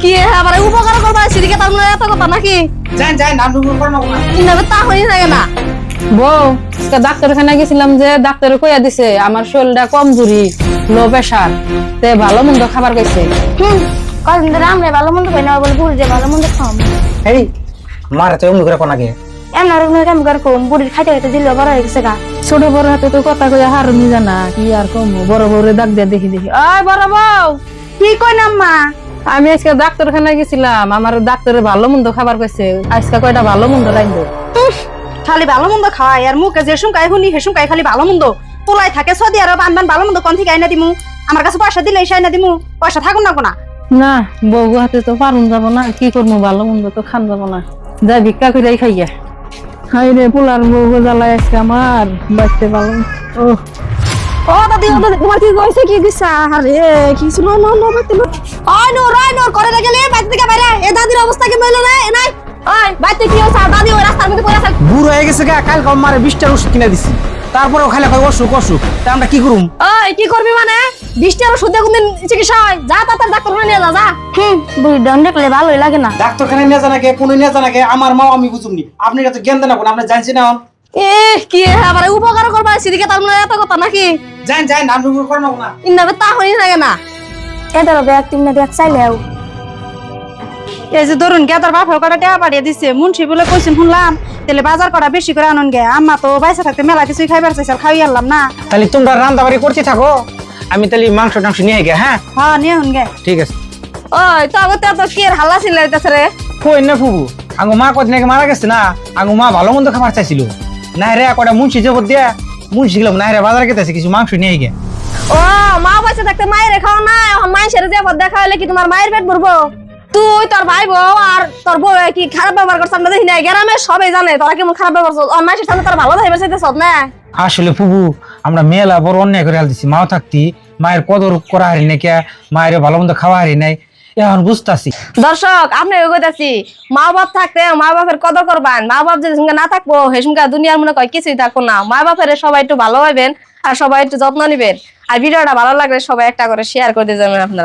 কি আবার উপকার করবা সেদিকে তার মানে এত কথা নাকি যাই যাই নাম নুকুর করো না ইনাবে তা হই না কেন বউ ডাক্তারখানা গেছিলাম যে ডাক্তারে কইয়া দিছে আমার শরীরটা কমজোরি লো প্রেসার তে ভালো মন্দ খাবার কইছে কদিন ধরে আমরা ভালো মন্দ খাই না বলে বুড়ি যে ভালো মন্দ খাম এই মারে তো এমনি করে কোনাকে এমন আর কেমন করে কোন বুড়ির খাইতে খাইতে দিলে বড় হয়ে গেছে গা ছোট বড় হাতে তো কথা কইয়া হারুনি জানা কি আর কম বড় বড় ডাক দিয়া দেখি ওই বড় বউ কি কই না আম্মা আমি আজকে ডাক্তারখানায় গেছিলাম আমার ডাক্তারে ভালো মন্দ খাবার কইছে আজকে কয়টা ভালো মন্দ রাইন্দো খালি ভালো মন্দ খাওয়াই আর মুখে যে সুমকাই হুনি হে সুমকাই খালি ভালো মন্দ পোলাই থাকে সদি আর বানবান ভালো মন্দ কোন থেকে আইনা দিমু আমার কাছে পয়সা দিলে এসে আইনা দিমু পয়সা থাকুন না কোনা না বউ হাতে তো পারুন যাব না কি করবো ভালো মন্দ তো খান যাব না যাই ভিক্ষা করে খাইয়া হাই রে পোলার বউ জ্বালাই আজকে আমার বাঁচতে ভালো ও দাদি তোমার কি কইছে কি দিছা আরে কিছু না না না বাইতে ওই নূর করে গেলে বাইতে থেকে বাইরে এ দাদির অবস্থা কি হইলো না এ নাই ওই বাইতে কি হইছে দাদি ওই রাস্তার মধ্যে পড়ে আছে বুড়ো হয়ে গেছে গা কাল কম মারে 20টার ওষুধ কিনে দিছি তারপরেও খালি কয় অসুখ অসুখ তা আমরা কি করুম ওই কি করবি মানে 20টার ওষুধ দিয়ে কোনদিন চিকিৎসা হয় যা তাড়াতাড়ি ডাক্তারখানা নিয়ে যা বুড়ি ডন দেখলে ভালোই লাগে না ডাক্তারখানায় নিয়ে জানা কে কোন নিয়ে জানা কে আমার মা আমি বুঝুমনি আপনি তো জ্ঞান দেন না কোন আপনি জানছেন না এ কি আবার উপকার করবা সেদিকে তার মানে এত কথা নাকি যাই যাই নাম নুকুর করো না ইনাবে তা হই না কেন এটার ব্যাগ তিনটা ব্যাগ চাইলেও এই যে ধরুন গে তোর বাপের কটা টাকা পাঠিয়ে দিচ্ছে মুন্সি বলে কইছেন শুনলাম তাহলে বাজার করা বেশি করে আনুন গে আম্মা তো বাইসা থাকতে মেলা কিছুই খাইবার চাইছে খাইয়ে আনলাম না তাহলে তোমরা রান্না বাড়ি করতে থাকো আমি তাহলে মাংস টাংস নিয়ে গে হ্যাঁ হ্যাঁ নিয়ে হুন গে ঠিক আছে ওই তো আগতে তো কি আর হাল্লা চিল্লাইতেছে রে কই না ফুবু আঙ্গু মা কদিন আগে মারা গেছে না আঙ্গু মা ভালো মন্দ খাবার চাইছিল না রে কটা মুন্সি জবর দিয়া মুন্সি গেলাম না রে বাজারে গেছে কিছু মাংস নিয়ে গে ও মা বাচ্চা থাকতে মায়ের খাও না এখন মায়ের যে পদ দেখা হলে কি তোমার মায়ের পেট ভরবো তুই তোর ভাই বউ আর তোর বউ কি খারাপ ব্যবহার করছ আমরা দেখি না গ্রামে সবাই জানে তোরা কেমন খারাপ ব্যবহার করছ আর মায়ের সামনে তোর ভালো ভাইবা চাইতেছ না আসলে ফুবু আমরা মেলা বড় অন্যায় করে আলতেছি মাও থাকতি মায়ের কদর করা হারি নাই কে মায়ের ভালো মন্দ খাওয়া হারি নাই এখন বুঝতাছি দর্শক আপনি কইতাছি মা বাপ থাকতে মা বাপের কদর করবেন মা বাপ যদি না থাকবো হেসমকা দুনিয়ার মনে কয় কিছুই থাকবো না মা বাপের সবাই একটু ভালো হইবেন আর সবাই একটু যত্ন নিবেন আর ভিডিওটা ভালো লাগলে সবাই একটা করে শেয়ার করে দিয়ে যাবেন আপনারা।